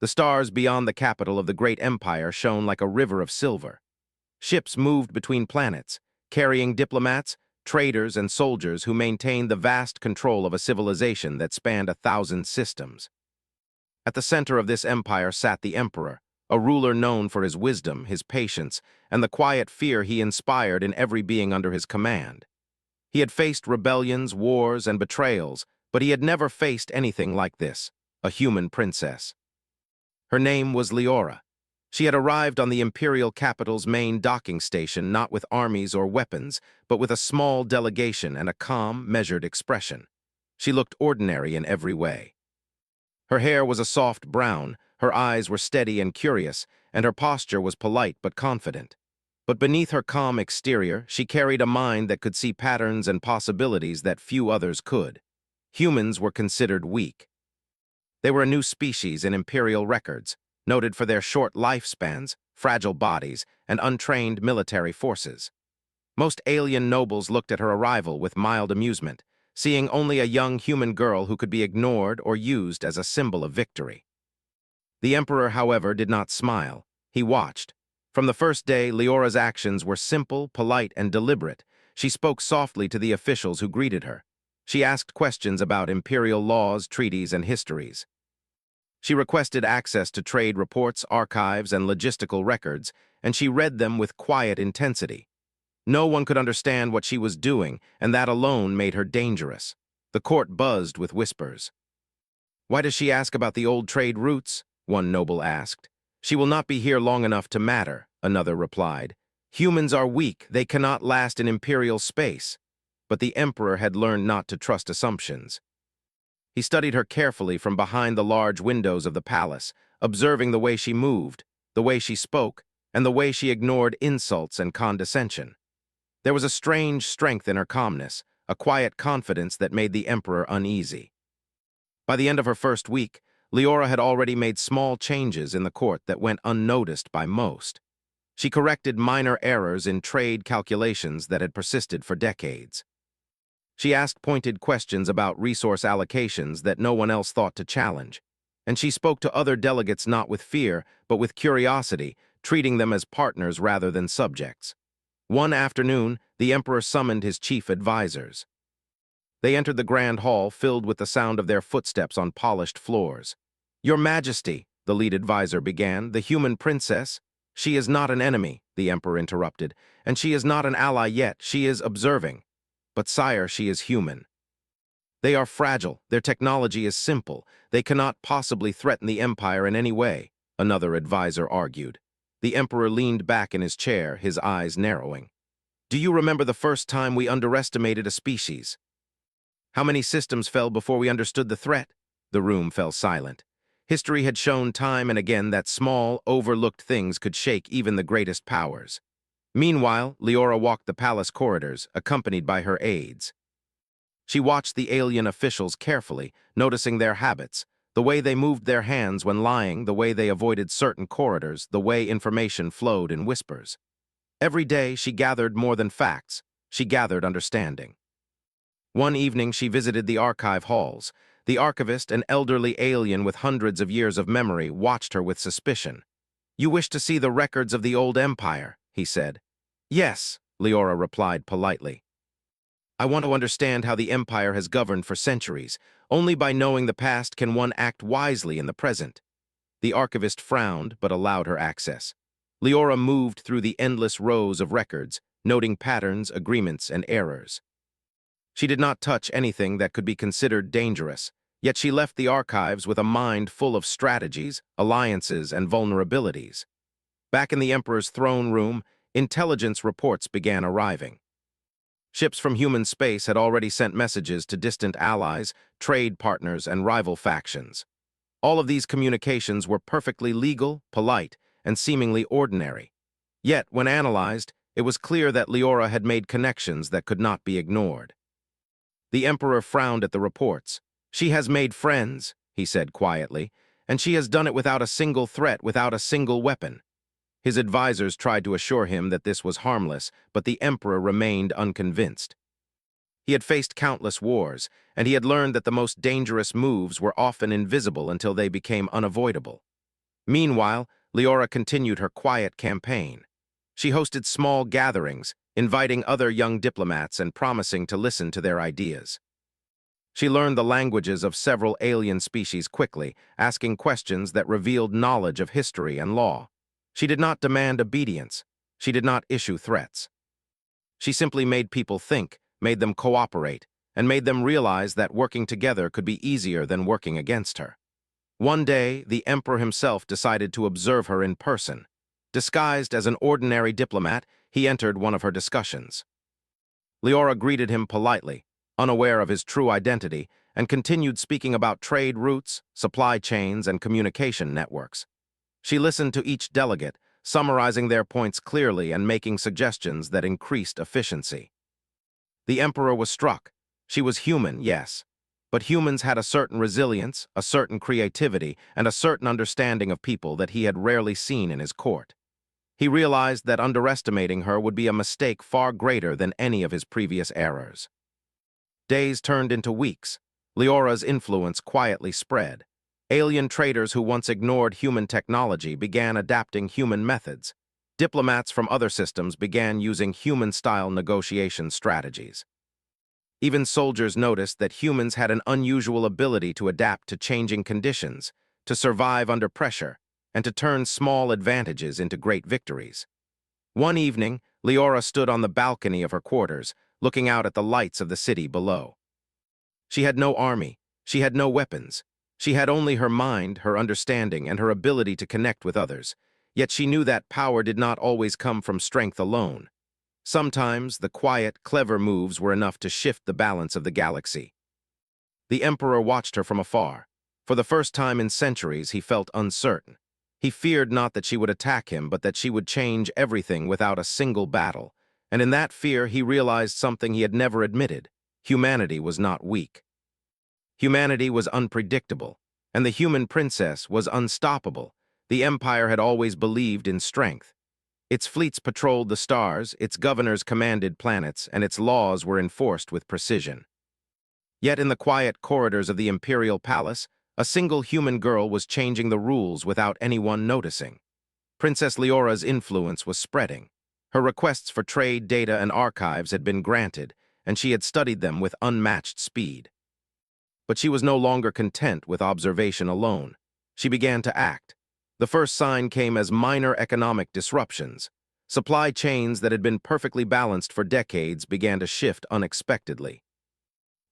The stars beyond the capital of the great empire shone like a river of silver. Ships moved between planets, carrying diplomats, traders, and soldiers who maintained the vast control of a civilization that spanned 1,000 systems. At the center of this empire sat the emperor, a ruler known for his wisdom, his patience, and the quiet fear he inspired in every being under his command. He had faced rebellions, wars, and betrayals, but he had never faced anything like this, a human princess. Her name was Leora. She had arrived on the imperial capital's main docking station not with armies or weapons, but with a small delegation and a calm, measured expression. She looked ordinary in every way. Her hair was a soft brown, her eyes were steady and curious, and her posture was polite but confident. But beneath her calm exterior, she carried a mind that could see patterns and possibilities that few others could. Humans were considered weak. They were a new species in imperial records, noted for their short lifespans, fragile bodies, and untrained military forces. Most alien nobles looked at her arrival with mild amusement, seeing only a young human girl who could be ignored or used as a symbol of victory. The emperor, however, did not smile. He watched. From the first day, Leora's actions were simple, polite, and deliberate. She spoke softly to the officials who greeted her. She asked questions about imperial laws, treaties, and histories. She requested access to trade reports, archives, and logistical records, and she read them with quiet intensity. No one could understand what she was doing, and that alone made her dangerous. The court buzzed with whispers. "Why does she ask about the old trade routes?" one noble asked. "She will not be here long enough to matter," another replied. "Humans are weak, they cannot last in imperial space." But the emperor had learned not to trust assumptions. He studied her carefully from behind the large windows of the palace, observing the way she moved, the way she spoke, and the way she ignored insults and condescension. There was a strange strength in her calmness, a quiet confidence that made the emperor uneasy. By the end of her first week, Leora had already made small changes in the court that went unnoticed by most. She corrected minor errors in trade calculations that had persisted for decades. She asked pointed questions about resource allocations that no one else thought to challenge, and she spoke to other delegates not with fear, but with curiosity, treating them as partners rather than subjects. One afternoon, the emperor summoned his chief advisors. They entered the grand hall filled with the sound of their footsteps on polished floors. "Your Majesty," the lead advisor began, "the human princess—" "She is not an enemy," the emperor interrupted, "and she is not an ally yet, she is observing. But sire, she is human. They are fragile, their technology is simple, they cannot possibly threaten the empire in any way," another advisor argued. The emperor leaned back in his chair, his eyes narrowing. "Do you remember the first time we underestimated a species? How many systems fell before we understood the threat?" The room fell silent. History had shown time and again that small, overlooked things could shake even the greatest powers. Meanwhile, Leora walked the palace corridors, accompanied by her aides. She watched the alien officials carefully, noticing their habits, the way they moved their hands when lying, the way they avoided certain corridors, the way information flowed in whispers. Every day, she gathered more than facts. She gathered understanding. One evening, she visited the archive halls. The archivist, an elderly alien with hundreds of years of memory, watched her with suspicion. "You wish to see the records of the old empire," he said. "Yes," Leora replied politely. "I want to understand how the empire has governed for centuries. Only by knowing the past can one act wisely in the present." The archivist frowned, but allowed her access. Leora moved through the endless rows of records, noting patterns, agreements, and errors. She did not touch anything that could be considered dangerous, yet she left the archives with a mind full of strategies, alliances, and vulnerabilities. Back in the emperor's throne room, intelligence reports began arriving. Ships from human space had already sent messages to distant allies, trade partners, and rival factions. All of these communications were perfectly legal, polite, and seemingly ordinary. Yet, when analyzed, it was clear that Leora had made connections that could not be ignored. The emperor frowned at the reports. "She has made friends," he said quietly, "and she has done it without a single threat, without a single weapon." His advisors tried to assure him that this was harmless, but the emperor remained unconvinced. He had faced countless wars, and he had learned that the most dangerous moves were often invisible until they became unavoidable. Meanwhile, Leora continued her quiet campaign. She hosted small gatherings, inviting other young diplomats and promising to listen to their ideas. She learned the languages of several alien species quickly, asking questions that revealed knowledge of history and law. She did not demand obedience. She did not issue threats. She simply made people think, made them cooperate, and made them realize that working together could be easier than working against her. One day, the emperor himself decided to observe her in person. Disguised as an ordinary diplomat, he entered one of her discussions. Leora greeted him politely, unaware of his true identity, and continued speaking about trade routes, supply chains, and communication networks. She listened to each delegate, summarizing their points clearly and making suggestions that increased efficiency. The emperor was struck. She was human, yes, but humans had a certain resilience, a certain creativity, and a certain understanding of people that he had rarely seen in his court. He realized that underestimating her would be a mistake far greater than any of his previous errors. Days turned into weeks. Leora's influence quietly spread. Alien traders who once ignored human technology began adapting human methods. Diplomats from other systems began using human-style negotiation strategies. Even soldiers noticed that humans had an unusual ability to adapt to changing conditions, to survive under pressure, and to turn small advantages into great victories. One evening, Leora stood on the balcony of her quarters, looking out at the lights of the city below. She had no army, she had no weapons. She had only her mind, her understanding, and her ability to connect with others. Yet she knew that power did not always come from strength alone. Sometimes the quiet, clever moves were enough to shift the balance of the galaxy. The Emperor watched her from afar. For the first time in centuries, he felt uncertain. He feared not that she would attack him, but that she would change everything without a single battle. And in that fear, he realized something he had never admitted. Humanity was not weak. Humanity was unpredictable, and the human princess was unstoppable. The Empire had always believed in strength. Its fleets patrolled the stars, its governors commanded planets, and its laws were enforced with precision. Yet in the quiet corridors of the Imperial Palace, a single human girl was changing the rules without anyone noticing. Princess Leora's influence was spreading. Her requests for trade data and archives had been granted, and she had studied them with unmatched speed. But she was no longer content with observation alone. She began to act. The first sign came as minor economic disruptions. Supply chains that had been perfectly balanced for decades began to shift unexpectedly.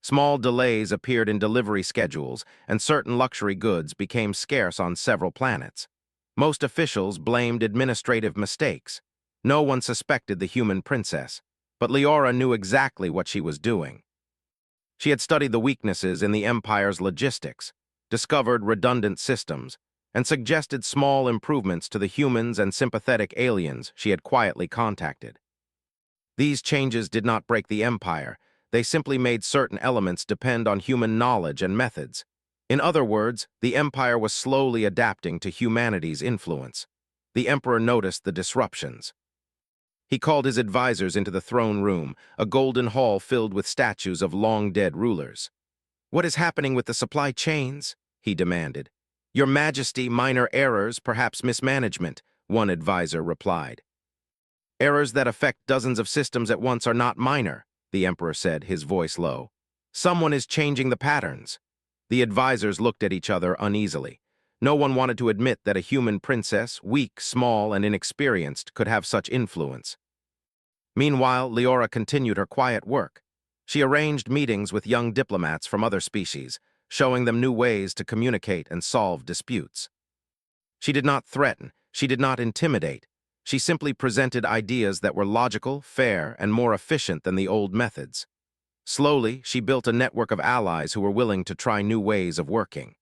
Small delays appeared in delivery schedules, and certain luxury goods became scarce on several planets. Most officials blamed administrative mistakes. No one suspected the human princess, but Leora knew exactly what she was doing. She had studied the weaknesses in the Empire's logistics, discovered redundant systems, and suggested small improvements to the humans and sympathetic aliens she had quietly contacted. These changes did not break the Empire. They simply made certain elements depend on human knowledge and methods. In other words, the Empire was slowly adapting to humanity's influence. The Emperor noticed the disruptions. He called his advisors into the throne room, a golden hall filled with statues of long-dead rulers. "What is happening with the supply chains?" he demanded. "Your Majesty, minor errors, perhaps mismanagement," one advisor replied. "Errors that affect dozens of systems at once are not minor," the Emperor said, his voice low. "Someone is changing the patterns." The advisors looked at each other uneasily. No one wanted to admit that a human princess, weak, small, and inexperienced, could have such influence. Meanwhile, Leora continued her quiet work. She arranged meetings with young diplomats from other species, showing them new ways to communicate and solve disputes. She did not threaten, she did not intimidate. She simply presented ideas that were logical, fair, and more efficient than the old methods. Slowly, she built a network of allies who were willing to try new ways of working.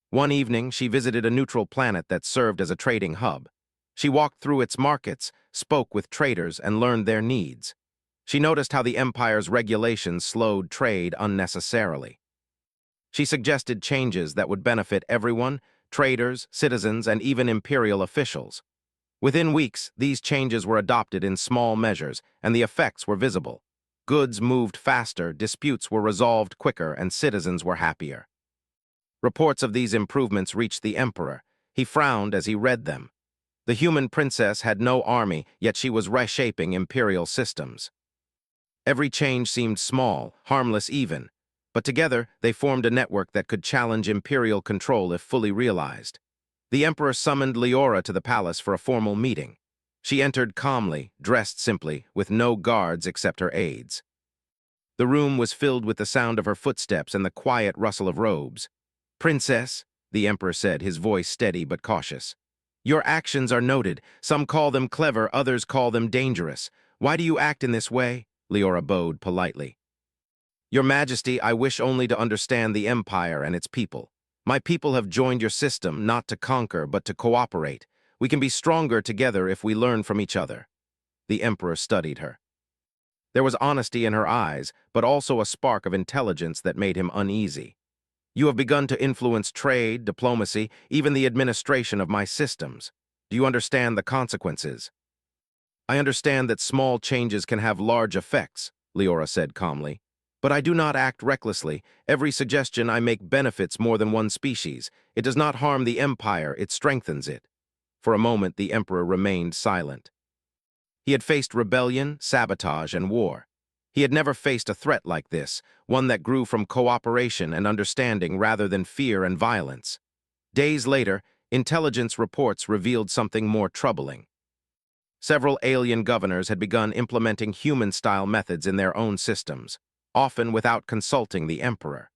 One evening, she visited a neutral planet that served as a trading hub. She walked through its markets, spoke with traders, and learned their needs. She noticed how the Empire's regulations slowed trade unnecessarily. She suggested changes that would benefit everyone, traders, citizens, and even imperial officials. Within weeks, these changes were adopted in small measures, and the effects were visible. Goods moved faster, disputes were resolved quicker, and citizens were happier. Reports of these improvements reached the Emperor. He frowned as he read them. The human princess had no army, yet she was reshaping imperial systems. Every change seemed small, harmless even, but together they formed a network that could challenge imperial control if fully realized. The emperor summoned Leora to the palace for a formal meeting. She entered calmly, dressed simply, with no guards except her aides. The room was filled with the sound of her footsteps and the quiet rustle of robes. "Princess," the emperor said, his voice steady but cautious. "Your actions are noted. Some call them clever, others call them dangerous. Why do you act in this way?" Leora bowed politely. "Your Majesty, I wish only to understand the empire and its people. My people have joined your system, not to conquer, but to cooperate. We can be stronger together if we learn from each other." The emperor studied her. There was honesty in her eyes, but also a spark of intelligence that made him uneasy. "You have begun to influence trade, diplomacy, even the administration of my systems. Do you understand the consequences?" "I understand that small changes can have large effects," Leora said calmly. "But I do not act recklessly. Every suggestion I make benefits more than one species. It does not harm the empire, it strengthens it." For a moment, the emperor remained silent. He had faced rebellion, sabotage, and war. He had never faced a threat like this, one that grew from cooperation and understanding rather than fear and violence. Days later, intelligence reports revealed something more troubling. Several alien governors had begun implementing human-style methods in their own systems, often without consulting the emperor.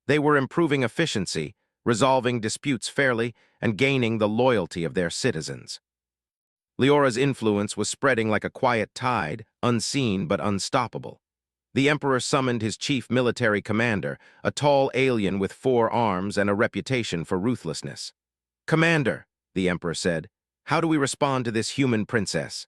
They were improving efficiency, resolving disputes fairly, and gaining the loyalty of their citizens. Leora's influence was spreading like a quiet tide, unseen but unstoppable. The emperor summoned his chief military commander, a tall alien with 4 arms and a reputation for ruthlessness. "Commander," the emperor said, "how do we respond to this human princess?"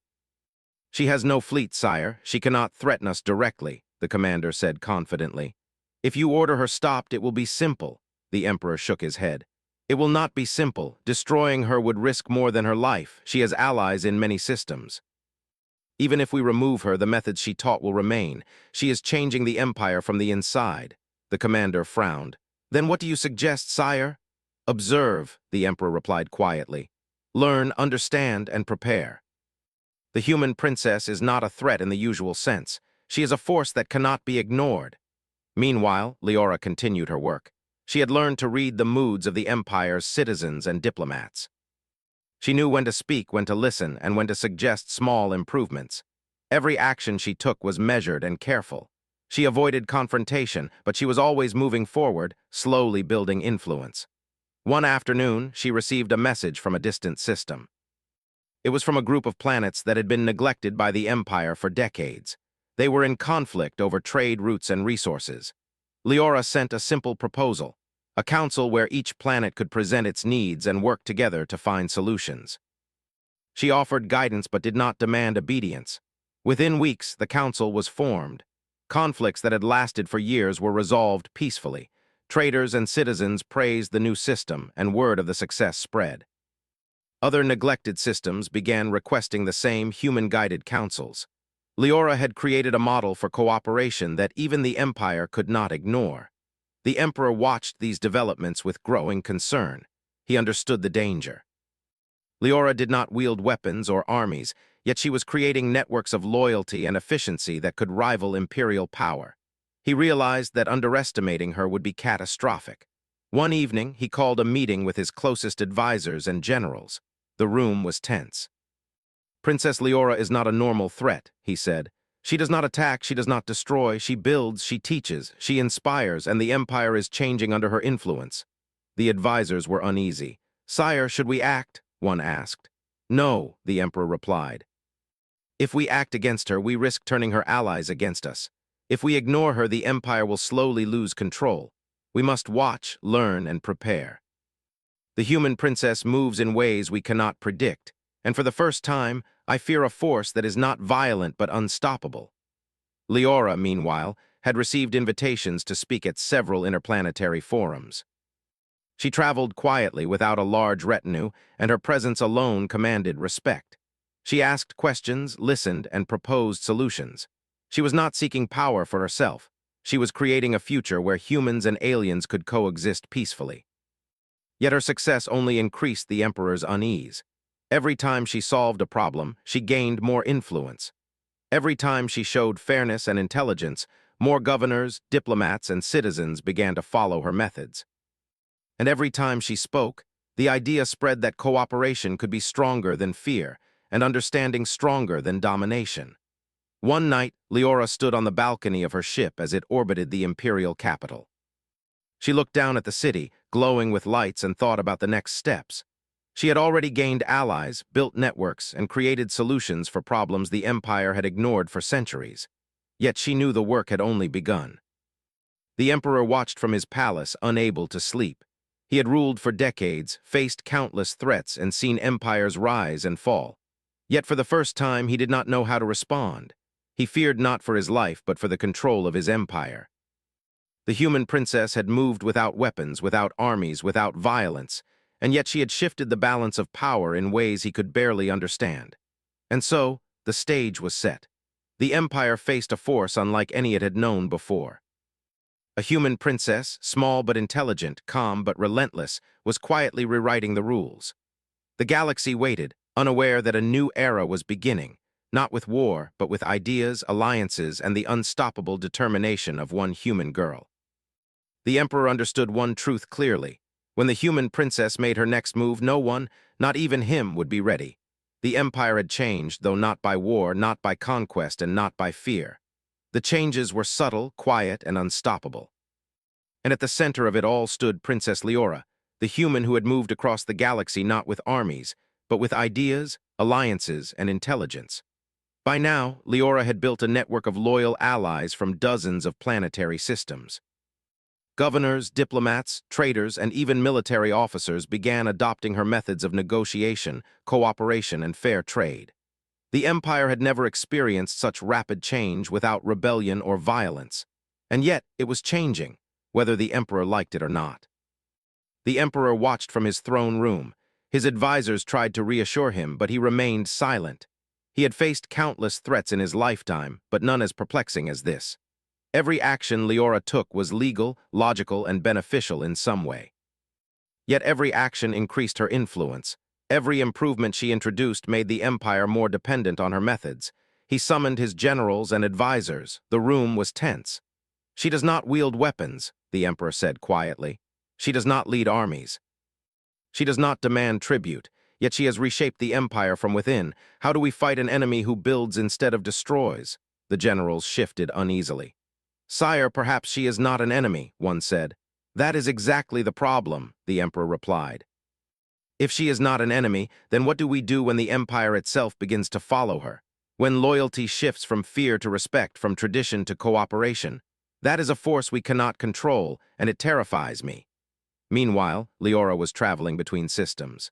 "She has no fleet, sire. She cannot threaten us directly," the commander said confidently. "If you order her stopped, it will be simple." The emperor shook his head. "It will not be simple. Destroying her would risk more than her life. She has allies in many systems. Even if we remove her, the methods she taught will remain. She is changing the empire from the inside." The commander frowned. "Then what do you suggest, sire?" "Observe," the emperor replied quietly. "Learn, understand, and prepare. The human princess is not a threat in the usual sense. She is a force that cannot be ignored." Meanwhile, Leora continued her work. She had learned to read the moods of the empire's citizens and diplomats. She knew when to speak, when to listen, and when to suggest small improvements. Every action she took was measured and careful. She avoided confrontation, but she was always moving forward, slowly building influence. One afternoon, she received a message from a distant system. It was from a group of planets that had been neglected by the Empire for decades. They were in conflict over trade routes and resources. Leora sent a simple proposal, a council where each planet could present its needs and work together to find solutions. She offered guidance but did not demand obedience. Within weeks, the council was formed. Conflicts that had lasted for years were resolved peacefully. Traders and citizens praised the new system, and word of the success spread. Other neglected systems began requesting the same human-guided councils. Leora had created a model for cooperation that even the Empire could not ignore. The Emperor watched these developments with growing concern. He understood the danger. Leora did not wield weapons or armies, yet she was creating networks of loyalty and efficiency that could rival imperial power. He realized that underestimating her would be catastrophic. One evening, he called a meeting with his closest advisors and generals. The room was tense. "Princess Leora is not a normal threat," he said. "She does not attack, she does not destroy, she builds, she teaches, she inspires, and the empire is changing under her influence." The advisors were uneasy. "Sire, should we act?" one asked. "No," the emperor replied. "If we act against her, we risk turning her allies against us. If we ignore her, the empire will slowly lose control. We must watch, learn, and prepare. The human princess moves in ways we cannot predict, and for the first time, I fear a force that is not violent but unstoppable." Leora, meanwhile, had received invitations to speak at several interplanetary forums. She traveled quietly without a large retinue, and her presence alone commanded respect. She asked questions, listened, and proposed solutions. She was not seeking power for herself. She was creating a future where humans and aliens could coexist peacefully. Yet her success only increased the emperor's unease. Every time she solved a problem, she gained more influence. Every time she showed fairness and intelligence, more governors, diplomats, and citizens began to follow her methods. And every time she spoke, the idea spread that cooperation could be stronger than fear, and understanding stronger than domination. One night, Leora stood on the balcony of her ship as it orbited the imperial capital. She looked down at the city, glowing with lights, and thought about the next steps. She had already gained allies, built networks, and created solutions for problems the Empire had ignored for centuries. Yet she knew the work had only begun. The Emperor watched from his palace, unable to sleep. He had ruled for decades, faced countless threats, and seen empires rise and fall. Yet for the first time, he did not know how to respond. He feared not for his life, but for the control of his empire. The human princess had moved without weapons, without armies, without violence, and yet she had shifted the balance of power in ways he could barely understand. And so, the stage was set. The empire faced a force unlike any it had known before. A human princess, small but intelligent, calm but relentless, was quietly rewriting the rules. The galaxy waited, unaware that a new era was beginning, not with war, but with ideas, alliances, and the unstoppable determination of one human girl. The Emperor understood one truth clearly. When the human princess made her next move, no one, not even him, would be ready. The empire had changed, though not by war, not by conquest, and not by fear. The changes were subtle, quiet, and unstoppable. And at the center of it all stood Princess Leora, the human who had moved across the galaxy not with armies, but with ideas, alliances, and intelligence. By now, Leora had built a network of loyal allies from dozens of planetary systems. Governors, diplomats, traders, and even military officers began adopting her methods of negotiation, cooperation, and fair trade. The empire had never experienced such rapid change without rebellion or violence. And yet, it was changing, whether the emperor liked it or not. The emperor watched from his throne room. His advisors tried to reassure him, but he remained silent. He had faced countless threats in his lifetime, but none as perplexing as this. Every action Leora took was legal, logical, and beneficial in some way. Yet every action increased her influence. Every improvement she introduced made the empire more dependent on her methods. He summoned his generals and advisors. The room was tense. "She does not wield weapons," the emperor said quietly. "She does not lead armies. She does not demand tribute, yet she has reshaped the empire from within. How do we fight an enemy who builds instead of destroys?" The generals shifted uneasily. "Sire, perhaps she is not an enemy," one said. "That is exactly the problem," the emperor replied. "If she is not an enemy, then what do we do when the empire itself begins to follow her? When loyalty shifts from fear to respect, from tradition to cooperation? That is a force we cannot control, and it terrifies me." Meanwhile, Leora was traveling between systems.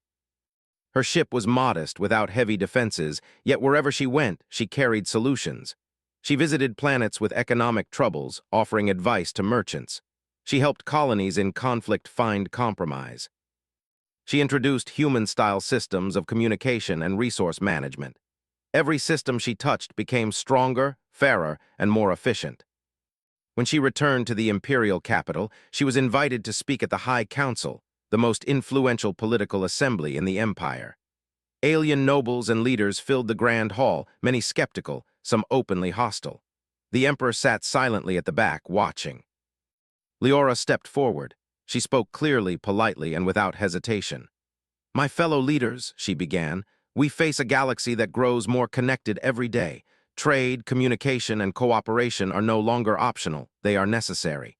Her ship was modest, without heavy defenses, yet wherever she went, she carried solutions. She visited planets with economic troubles, offering advice to merchants. She helped colonies in conflict find compromise. She introduced human-style systems of communication and resource management. Every system she touched became stronger, fairer, and more efficient. When she returned to the imperial capital, she was invited to speak at the High Council, the most influential political assembly in the empire. Alien nobles and leaders filled the grand hall, many skeptical, some openly hostile. The emperor sat silently at the back, watching. Leora stepped forward. She spoke clearly, politely, and without hesitation. "My fellow leaders," she began, "we face a galaxy that grows more connected every day. Trade, communication, and cooperation are no longer optional, they are necessary.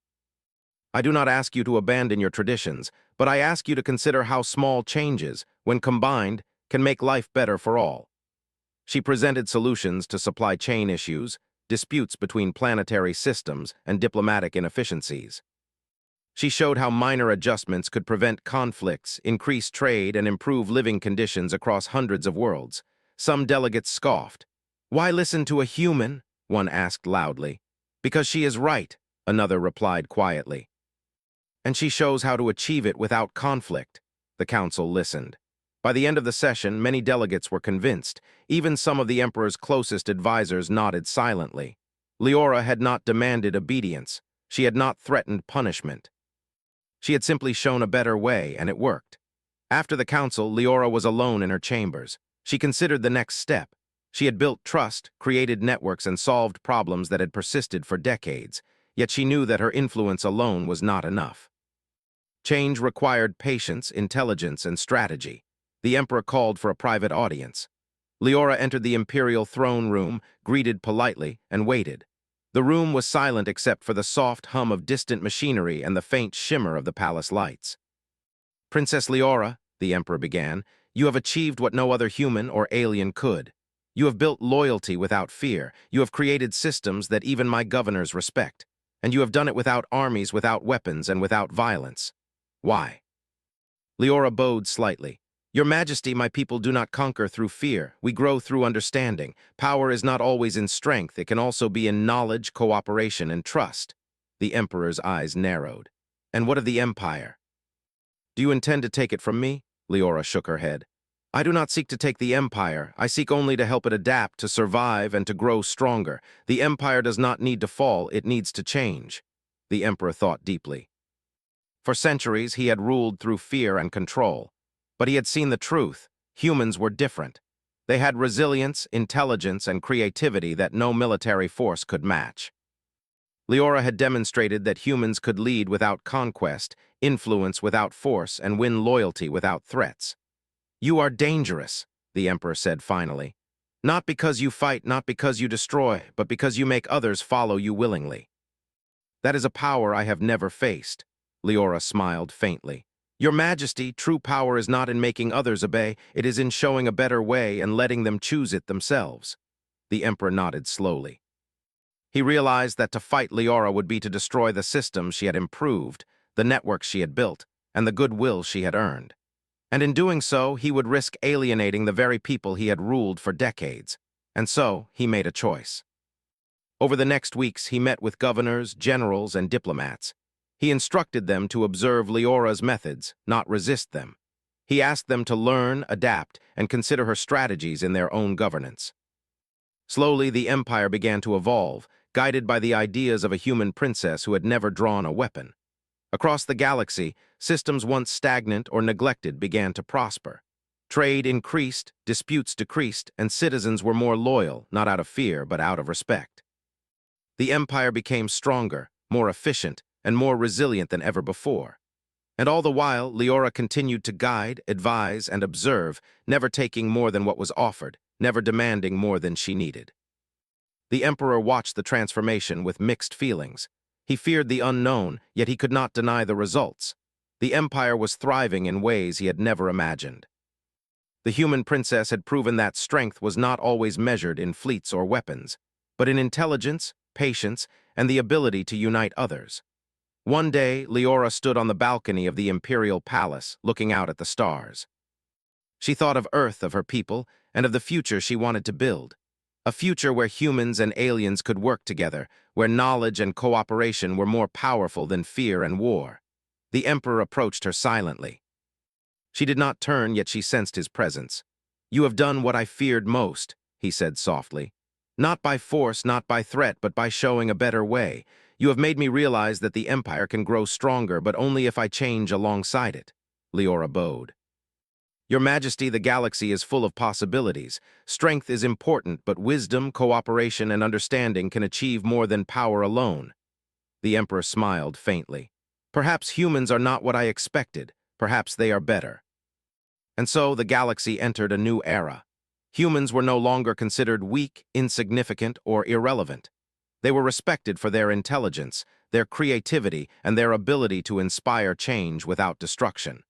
I do not ask you to abandon your traditions, but I ask you to consider how small changes, when combined, can make life better for all." She presented solutions to supply chain issues, disputes between planetary systems, and diplomatic inefficiencies. She showed how minor adjustments could prevent conflicts, increase trade, and improve living conditions across hundreds of worlds. Some delegates scoffed. "Why listen to a human?" one asked loudly. "Because she is right," another replied quietly. "And she shows how to achieve it without conflict." The council listened. By the end of the session, many delegates were convinced. Even some of the emperor's closest advisors nodded silently. Leora had not demanded obedience. She had not threatened punishment. She had simply shown a better way, and it worked. After the council, Leora was alone in her chambers. She considered the next step. She had built trust, created networks, and solved problems that had persisted for decades, yet she knew that her influence alone was not enough. Change required patience, intelligence, and strategy. The emperor called for a private audience. Leora entered the imperial throne room, greeted politely, and waited. The room was silent except for the soft hum of distant machinery and the faint shimmer of the palace lights. "Princess Leora," the emperor began, "you have achieved what no other human or alien could. You have built loyalty without fear. You have created systems that even my governors respect. And you have done it without armies, without weapons, and without violence. Why?" Leora bowed slightly. "Your Majesty, my people do not conquer through fear. We grow through understanding. Power is not always in strength. It can also be in knowledge, cooperation, and trust." The emperor's eyes narrowed. "And what of the empire? Do you intend to take it from me?" Leora shook her head. "I do not seek to take the empire. I seek only to help it adapt, to survive, and to grow stronger. The empire does not need to fall. It needs to change." The emperor thought deeply. For centuries, he had ruled through fear and control. But he had seen the truth. Humans were different. They had resilience, intelligence, and creativity that no military force could match. Leora had demonstrated that humans could lead without conquest, influence without force, and win loyalty without threats. "You are dangerous," the emperor said finally. "Not because you fight, not because you destroy, but because you make others follow you willingly." "That is a power I have never faced." Leora smiled faintly. "Your Majesty, true power is not in making others obey, it is in showing a better way and letting them choose it themselves." The emperor nodded slowly. He realized that to fight Leora would be to destroy the systems she had improved, the networks she had built, and the goodwill she had earned. And in doing so, he would risk alienating the very people he had ruled for decades. And so, he made a choice. Over the next weeks, he met with governors, generals, and diplomats. He instructed them to observe Leora's methods, not resist them. He asked them to learn, adapt, and consider her strategies in their own governance. Slowly, the empire began to evolve, guided by the ideas of a human princess who had never drawn a weapon. Across the galaxy, systems once stagnant or neglected began to prosper. Trade increased, disputes decreased, and citizens were more loyal, not out of fear, but out of respect. The empire became stronger, more efficient, and more resilient than ever before. And all the while, Leora continued to guide, advise, and observe, never taking more than what was offered, never demanding more than she needed. The emperor watched the transformation with mixed feelings. He feared the unknown, yet he could not deny the results. The empire was thriving in ways he had never imagined. The human princess had proven that strength was not always measured in fleets or weapons, but in intelligence, patience, and the ability to unite others. One day, Leora stood on the balcony of the imperial palace, looking out at the stars. She thought of Earth, of her people, and of the future she wanted to build. A future where humans and aliens could work together, where knowledge and cooperation were more powerful than fear and war. The emperor approached her silently. She did not turn, yet she sensed his presence. "You have done what I feared most," he said softly. "Not by force, not by threat, but by showing a better way. You have made me realize that the empire can grow stronger, but only if I change alongside it." Leora bowed. "Your Majesty, the galaxy is full of possibilities. Strength is important, but wisdom, cooperation, and understanding can achieve more than power alone." The emperor smiled faintly. "Perhaps humans are not what I expected. Perhaps they are better." And so the galaxy entered a new era. Humans were no longer considered weak, insignificant, or irrelevant. They were respected for their intelligence, their creativity, and their ability to inspire change without destruction.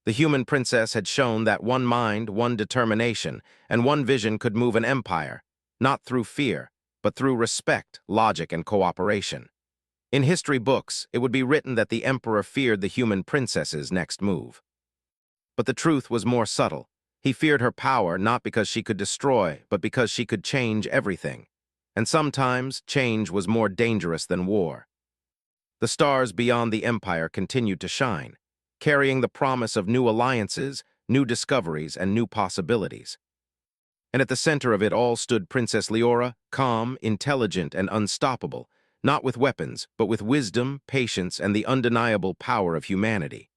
The human princess had shown that one mind, one determination, and one vision could move an empire, not through fear, but through respect, logic, and cooperation. In history books, it would be written that the emperor feared the human princess's next move. But the truth was more subtle. He feared her power not because she could destroy, but because she could change everything. And sometimes, change was more dangerous than war. The stars beyond the empire continued to shine, carrying the promise of new alliances, new discoveries, and new possibilities. And at the center of it all stood Princess Leora, calm, intelligent, and unstoppable, not with weapons, but with wisdom, patience, and the undeniable power of humanity.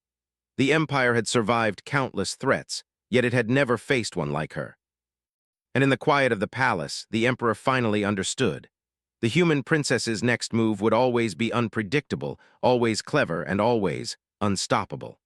The empire had survived countless threats, yet it had never faced one like her. And in the quiet of the palace, the emperor finally understood. The human princess's next move would always be unpredictable, always clever, and always unstoppable.